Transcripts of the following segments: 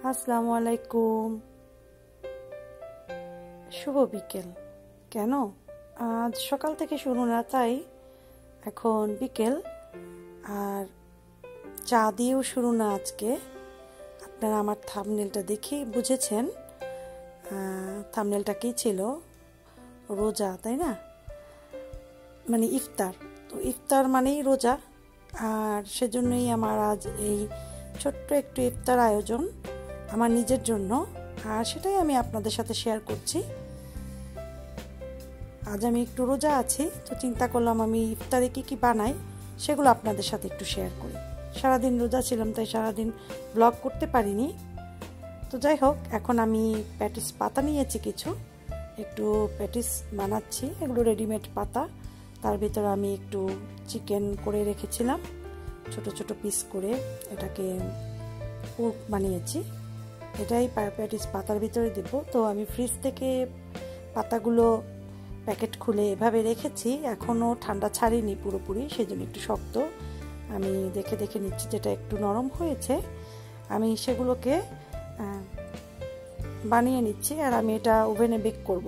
আসসালামু আলাইকুম। শুভ বিকেল। কেন আজ সকাল থেকে শুরু না, তাই এখন বিকেল, আর চা দিয়েও শুরু না আজকে। আপনারা আমার থাম্বনেলটা দেখে বুঝেছেন থাম্বনেলটা কি ছিল, রোজা, তাই না? মানে ইফতার, তো ইফতার মানেই রোজা, আর সেজন্যই আমার আজ এই ছোট্ট একটু ইফতার আয়োজন আমার নিজের জন্য, আর সেটাই আমি আপনাদের সাথে শেয়ার করছি। আজ আমি একটু রোজা আছি, তো চিন্তা করলাম আমি ইফতারে কি বানাই সেগুলো আপনাদের সাথে একটু শেয়ার করি। সারাদিন রোজা ছিলাম, তাই সারাদিন ব্লগ করতে পারিনি। তো যাই হোক, এখন আমি প্যাটিস পাতা নিয়েছি, কিছু একটু প্যাটিস বানাচ্ছি। এগুলো রেডিমেড পাতা, তার ভিতরে আমি একটু চিকেন করে রেখেছিলাম, ছোট ছোট পিস করে এটাকে পুর বানিয়েছি। এটাই প্যাটিস পাতার ভিতরে দেব। তো আমি ফ্রিজ থেকে পাতাগুলো প্যাকেট খুলে এভাবে রেখেছি, এখনও ঠান্ডা ছাড়িনি পুরোপুরি, সেজন্য একটু শক্ত। আমি দেখে দেখে নিচ্ছি, যেটা একটু নরম হয়েছে আমি সেগুলোকে বানিয়ে নিচ্ছি, আর আমি এটা ওভেনে বেক করব।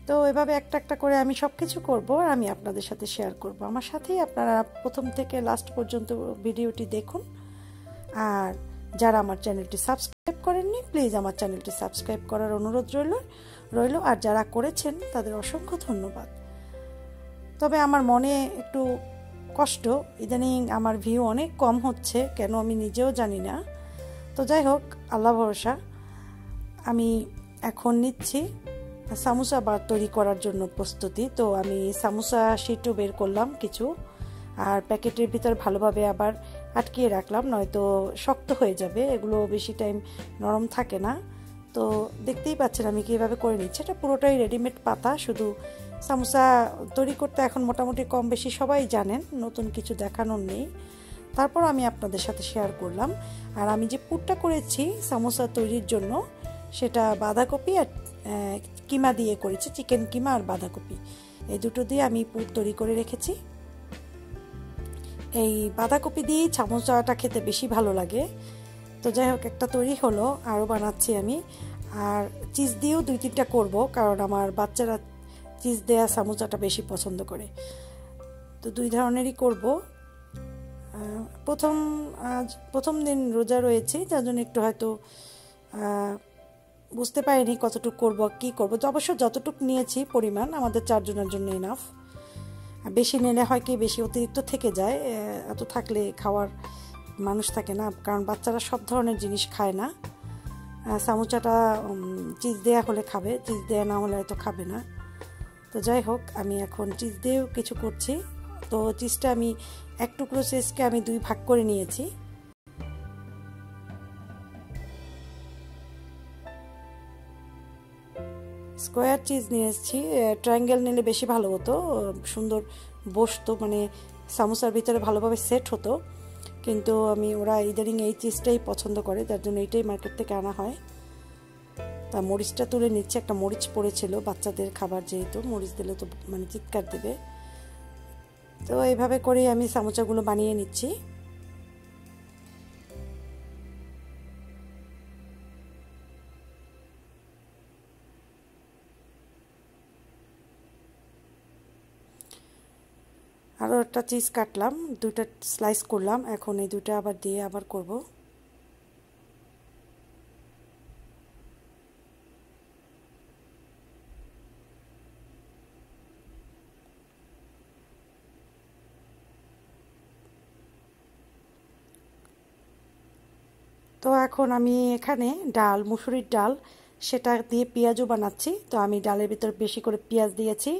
তো এভাবে একটা একটা করে আমি সব কিছু করবো, আর আমি আপনাদের সাথে শেয়ার করব। আমার সাথেই আপনারা প্রথম থেকে লাস্ট পর্যন্ত ভিডিওটি দেখুন। আর যারা আমার চ্যানেলটি সাবস্ক্রাইব করেননি, প্লিজ আমার চ্যানেলটি সাবস্ক্রাইব করার অনুরোধ রইল, আর যারা করেছেন তাদের অসংখ্য ধন্যবাদ। তবে আমার মনে একটু কষ্ট, ইদানিং আমার ভিউ অনেক কম হচ্ছে, কেন আমি নিজেও জানি না। তো যাই হোক, আল্লাহ ভরসা। আমি এখন নিচ্ছি সামোসা তৈরি করার জন্য প্রস্তুতি। তো আমি সামোসা শিটও বের করলাম কিছু, আর প্যাকেটের ভিতর ভালোভাবে আবার আটকিয়ে রাখলাম, নয়তো শক্ত হয়ে যাবে, এগুলো বেশি টাইম নরম থাকে না। তো দেখতেই পাচ্ছেন আমি কীভাবে করে নিচ্ছি। এটা পুরোটাই রেডিমেড পাতা, শুধু সামোসা তৈরি করতে এখন মোটামুটি কম বেশি সবাই জানেন, নতুন কিছু দেখানোর নেই। তারপর আমি আপনাদের সাথে শেয়ার করলাম। আর আমি যে পুরটা করেছি সামোসা তৈরির জন্য, সেটা বাঁধাকপি আর কিমা দিয়ে করেছি, চিকেন কিমা আর বাঁধাকপি, এই দুটো দিয়ে আমি পুর তৈরি করে রেখেছি। এই বাঁধাকপি দিয়েই সামোসাটা খেতে বেশি ভালো লাগে। তো যাই হোক, একটা তৈরি হলো, আরও বানাচ্ছি আমি। আর চিজ দিয়েও 2-3টা করব, কারণ আমার বাচ্চারা চিজ দেয়া সামোসাটা বেশি পছন্দ করে। তো 2 ধরনেরই করব। প্রথম দিন রোজা রয়েছে, যার জন্য একটু হয়তো বুঝতে পারিনি কতটুকু করব, কি করব। তো অবশ্য যতটুকু নিয়েছি পরিমাণ আমাদের 4 জনের জন্য এনাফ। বেশি নিলে হয় কি, বেশি অতিরিক্ত থেকে যায়, এত থাকলে খাওয়ার মানুষ থাকে না, কারণ বাচ্চারা সব ধরনের জিনিস খায় না। সামোসাটা চিজ দেয়া হলে খাবে, চিজ দেয়া না হলে হয়তো খাবে না। তো যাই হোক, আমি এখন চিজ দিয়েও কিছু করছি। তো চিজটা আমি 1 টুকরো চিজকে আমি 2 ভাগ করে নিয়েছি। স্কোয়ার চিজ নিয়ে এসেছি, ট্রায়াঙ্গেল নিলে বেশি ভালো হতো, সুন্দর বসতো, মানে সামোসার ভিতরে ভালোভাবে সেট হতো। কিন্তু ওরা ইদানিং এই চিজটাই পছন্দ করে, যার জন্য এইটাই মার্কেট থেকে আনা হয়। তা মরিচটা তুলে নিচ্ছে, একটা মরিচ পড়েছিল, বাচ্চাদের খাবার যেহেতু, মরিচ দিলে তো মানে চিৎকার দেবে। তো এইভাবে করেই আমি সামোসাগুলো বানিয়ে নিচ্ছি। আরও একটা চিজ কাটলাম, 2টা স্লাইস করলাম, এখন এই 2টা আবার দিয়ে আবার করব। তো এখন আমি এখানে ডাল, মুসুরির ডাল, সেটা দিয়ে পেঁয়াজও বানাচ্ছি। তো আমি ডালের ভিতর বেশি করে পেঁয়াজ দিয়েছি,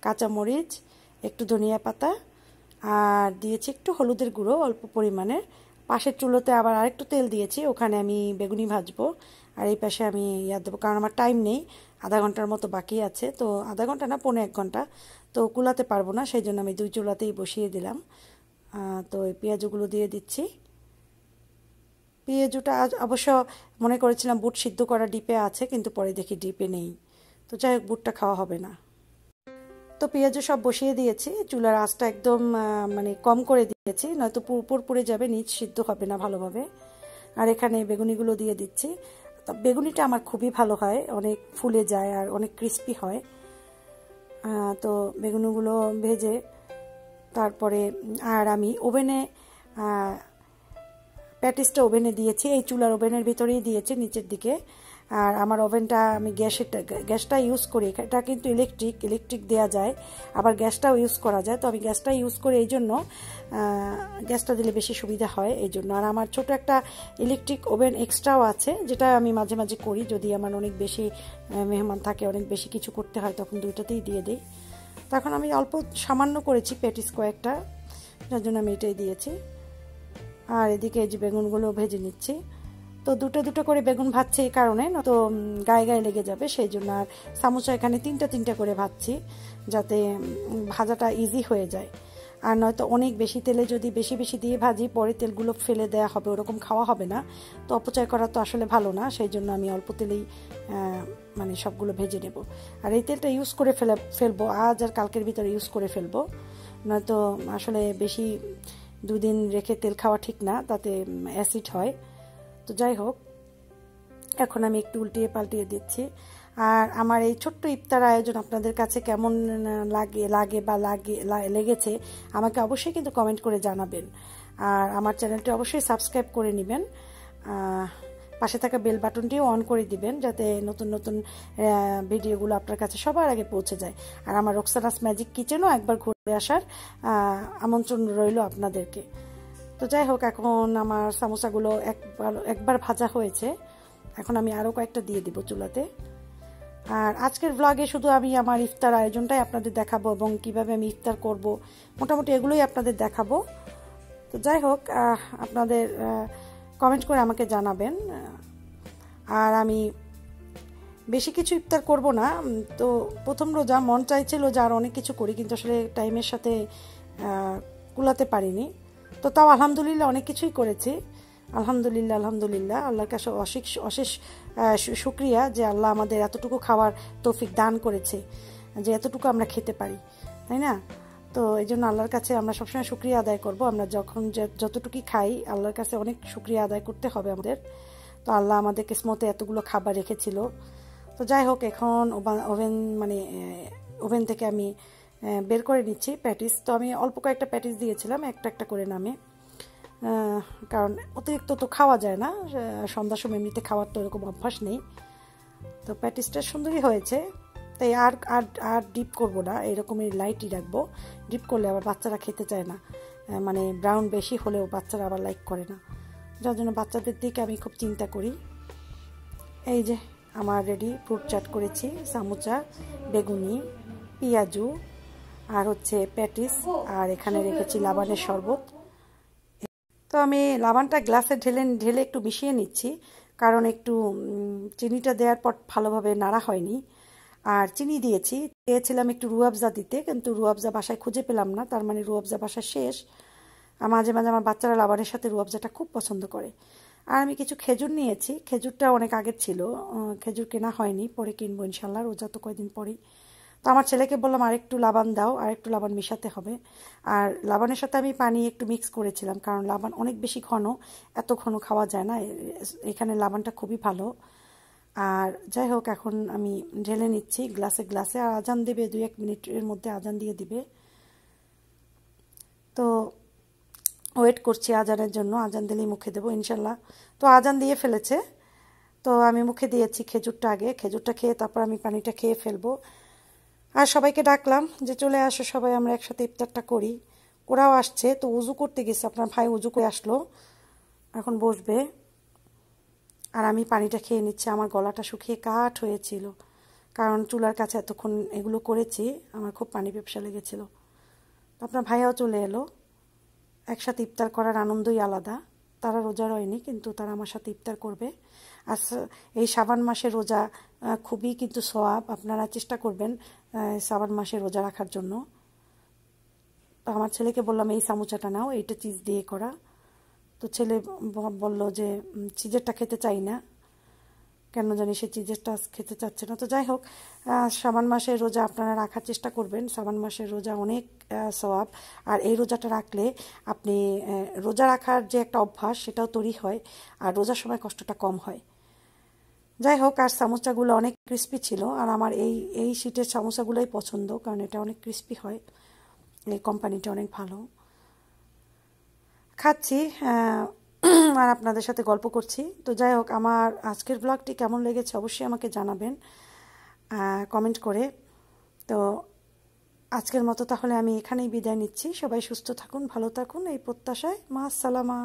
কাঁচামরিচ, একটু ধনিয়া পাতা, আর দিয়েছি একটু হলুদের গুঁড়ো অল্প পরিমাণের। পাশের চুলোতে আবার আরেকটু তেল দিয়েছি, ওখানে আমি বেগুনি ভাজবো, আর এই পাশে আমি দেবো, কারণ আমার টাইম নেই, আধা ঘন্টার মতো বাকি আছে। তো আধা ঘন্টা না, 1.5 ঘন্টা, তো কুলাতে পারবো না, সেই জন্য আমি 2 চুলাতেই বসিয়ে দিলাম। তো এই পেঁয়াজগুলো দিয়ে দিচ্ছি। পেঁয়াজুটা আজ অবশ্য মনে করেছিলাম বুট সিদ্ধ করা ডিপে আছে, কিন্তু পরে দেখি ডিপে নেই। তো যাই হোক, বুটটা খাওয়া হবে না। তো পেঁয়াজও সব বসিয়ে দিয়েছি, চুলার আঁচটা একদম মানে কম করে দিয়েছি, নয়তো উপর পুড়ে যাবে, নিচ সিদ্ধ হবে না ভালোভাবে। আর এখানে বেগুনিগুলো দিয়ে দিচ্ছি। তো বেগুনিটা আমার খুবই ভালো হয়, অনেক ফুলে যায় আর অনেক ক্রিস্পি হয়। তো বেগুনিগুলো ভেজে তারপরে আর আমি ওভেনে প্যাটিসটা ওভেনে দিয়েছি, এই চুলার ওভেনের ভিতরেই দিয়েছি নিচের দিকে। আর আমার ওভেনটা আমি গ্যাসটা ইউজ করি, এটা কিন্তু ইলেকট্রিক দেওয়া যায়, আবার গ্যাসটাও ইউজ করা যায়। তো আমি গ্যাসটা ইউজ করি, এই জন্য গ্যাসটা দিলে বেশি সুবিধা হয় এই জন্য। আর আমার ছোট একটা ইলেকট্রিক ওভেন এক্সট্রাও আছে, যেটা আমি মাঝে মাঝে করি, যদি আমার অনেক বেশি মেহমান থাকে, অনেক বেশি কিছু করতে হয়, তখন দুইটাতেই দিয়ে দিই। তখন আমি অল্প সামান্য করেছি প্যাটিস কয়েকটা, যার জন্য আমি এটাই দিয়েছি। আর এদিকে এই যে বেগুনগুলো ভেজে নিচ্ছি। তো দুটো করে বেগুন ভাজছে এই কারণে, না তো গায়ে গায়ে লেগে যাবে সেই জন্য। আর সামোসা এখানে তিনটা করে ভাজছি, যাতে ভাজাটা ইজি হয়ে যায়। আর নয়তো অনেক বেশি তেলে যদি বেশি দিয়ে ভাজি, পরে তেলগুলো ফেলে দেওয়া হবে, ওরকম খাওয়া হবে না। তো অপচয় করা তো আসলে ভালো না, সেই জন্য আমি অল্প তেলেই মানে সবগুলো ভেজে নেব। আর এই তেলটা ইউজ করে ফেলবো আজ আর কালকের ভিতরে ইউজ করে ফেলবো, নয়তো আসলে বেশি দুদিন রেখে তেল খাওয়া ঠিক না, তাতে অ্যাসিড হয়। তো যাই হোক, এখন আমি একটু উল্টিয়ে পাল্টিয়ে দিচ্ছি। আর আমার এই ছোট্ট ইফতার আয়োজন আপনাদের কাছে কেমন লেগেছে আমাকে অবশ্যই কিন্তু কমেন্ট করে জানাবেন। আর আমার চ্যানেলটি অবশ্যই সাবস্ক্রাইব করে নেবেন, পাশে থাকা বেল বাটনটিও অন করে দিবেন, যাতে নতুন ভিডিওগুলো আপনার কাছে সবার আগে পৌঁছে যায়। আর আমার রোকসানাস ম্যাজিক কিচেনও একবার ঘুরে আসার আমন্ত্রণ রইল আপনাদেরকে। তো যাই হোক, এখন আমার সামোসাগুলো একবার ভাজা হয়েছে, এখন আমি আরও কয়েকটা দিয়ে দিব চুলাতে। আর আজকের ব্লগে শুধু আমি আমার ইফতার আয়োজনটাই আপনাদের দেখাবো, এবং কিভাবে আমি ইফতার করব, মোটামুটি এগুলোই আপনাদের দেখাবো। তো যাই হোক, আপনাদের কমেন্ট করে আমাকে জানাবেন। আর আমি বেশি কিছু ইফতার করব না, তো প্রথম রোজা মন চাইছিল যে আর অনেক কিছু করি, কিন্তু আসলে টাইমের সাথে কুলাতে পারিনি। তো তাও আলহামদুলিল্লাহ অনেক কিছুই করেছি। আলহামদুলিল্লাহ আল্লাহর কাছে অশেষ শুকরিয়া যে আল্লাহ আমাদের এতটুকু খাওয়ার তৌফিক দান করেছে, যে এতটুকু আমরা খেতে পারি, তাই না? তো এই জন্য আল্লাহর কাছে আমরা সবসময় শুকরিয়া আদায় করব। আমরা যখন যতটুকুই খাই, আল্লাহর কাছে অনেক শুকরিয়া আদায় করতে হবে আমাদের। তো আল্লাহ আমাদের কিসমতে এতগুলো খাবার রেখেছিল। তো যাই হোক, এখন ওভেন থেকে আমি বের করে নিচ্ছি প্যাটিস। তো আমি অল্প কয়েকটা প্যাটিস দিয়েছিলাম, একটা করে নামে, কারণ অতিরিক্ত তো খাওয়া যায় না, সন্ধ্যার সময় এমনিতে খাওয়ার তো এরকম অভ্যাস নেই। তো প্যাটিসটা সুন্দরই হয়েছে, তাই আর ডিপ করব না, এরকমই লাইটই রাখবো। ডিপ করলে আবার বাচ্চারা খেতে চায় না, মানে ব্রাউন বেশি হলেও বাচ্চারা আবার লাইক করে না, যার জন্য বাচ্চাদের দিকে আমি খুব চিন্তা করি। এই যে আমার রেডি, ফ্রুট চাট করেছি, সামোসা, বেগুনি, পেঁয়াজু, আর হচ্ছে প্যাটিস, আর এখানে রেখেছি লাবানের শরবত। তো আমি লাবানটা গ্লাসে ঢেলে একটু মিশিয়ে নিচ্ছি, কারণ একটু চিনিটা দেওয়ার পর ভালোভাবে নাড়া হয়নি। আর চিনি দিয়েছি, চেয়েছিলাম একটু রুয়াবজা দিতে, কিন্তু রুয়াবজা বাসায় খুঁজে পেলাম না, তার মানে রুয়াবজা বাসায় শেষ। আর মাঝে মাঝে আমার বাচ্চারা লাবানের সাথে রুয়াবজাটা খুব পছন্দ করে। আর আমি কিছু খেজুর নিয়েছি, খেজুরটা অনেক আগের ছিল, খেজুর কেনা হয়নি, পরে কিনবো ইনশাল্লাহ, রোজা তো কয়েকদিন পরেই। তো আমার ছেলেকে বললাম আরেকটু লাবান দাও, আরেকটু লাবান মিশাতে হবে। আর লাবানের সাথে আমি পানি একটু মিক্স করেছিলাম, কারণ লাবান অনেক বেশি ঘন, এত ঘন খাওয়া যায় না, এখানে লাবানটা খুবই ভালো। আর যাই হোক, এখন আমি ঢেলে নিচ্ছি গ্লাসে। আর আজান দেবে, 2-1 মিনিটের মধ্যে আজান দিয়ে দিবে। তো ওয়েট করছি আজানের জন্য, আজান দিলেই মুখে দেবো ইনশাল্লাহ। তো আজান দিয়ে ফেলেছে, তো আমি মুখে দিয়েছি খেজুরটা আগে, খেজুরটা খেয়ে তারপর আমি পানিটা খেয়ে ফেলবো। আর সবাইকে ডাকলাম যে চলে আসো সবাই, আমরা একসাথে ইফতারটা করি। ওরাও আসছে, তো উজু করতে গেছে, আপনার ভাই উজু করে আসলো, এখন বসবে। আর আমি পানিটা খেয়ে নিচ্ছি, আমার গলাটা শুকিয়ে কাঠ হয়েছিল, কারণ চুলার কাছে এতক্ষণ এগুলো করেছি, আমার খুব পানি পিপাসা লেগেছিল। আপনার ভাইয়াও চলে এলো, একসাথে ইফতার করার আনন্দই আলাদা। তারা রোজা রয়নি, কিন্তু তারা আমার সাথে ইফতার করবে। আর এই শ্রাবণ মাসে রোজা খুবই কিন্তু সওয়াব, আপনারা চেষ্টা করবেন শ্রাবণ মাসে রোজা রাখার জন্য। তো আমার ছেলেকে বললাম এই সামোসাটা নাও, এইটা চিজ দিয়ে করা। তো ছেলে বলল যে চিজেরটা খেতে চাই না, কেন জানি সে চিজেরটা খেতে চাচ্ছে না। তো যাই হোক, শাবান মাসের রোজা আপনারা রাখার চেষ্টা করবেন। শাবান মাসের রোজা অনেক সওয়াব, আর এই রোজাটা রাখলে আপনি রোজা রাখার যে একটা অভ্যাস সেটাও তৈরি হয়, আর রোজার সময় কষ্টটা কম হয়। যাই হোক, আর সামোসাগুলো অনেক ক্রিস্পি ছিল, আর আমার এই শীতের সামোসাগুলোই পছন্দ, কারণ এটা অনেক ক্রিস্পি হয়, এই কোম্পানিটা অনেক ভালো। খাচ্ছি আর আপনাদের সাথে গল্প করছি। তো যাই হোক, আমার আজকের ব্লগটি কেমন লেগেছে অবশ্যই আমাকে জানাবেন কমেন্ট করে। তো আজকের মতো তাহলে আমি এখানেই বিদায় নিচ্ছি। সবাই সুস্থ থাকুন, ভালো থাকুন এই প্রত্যাশায়। মা আসসালামা।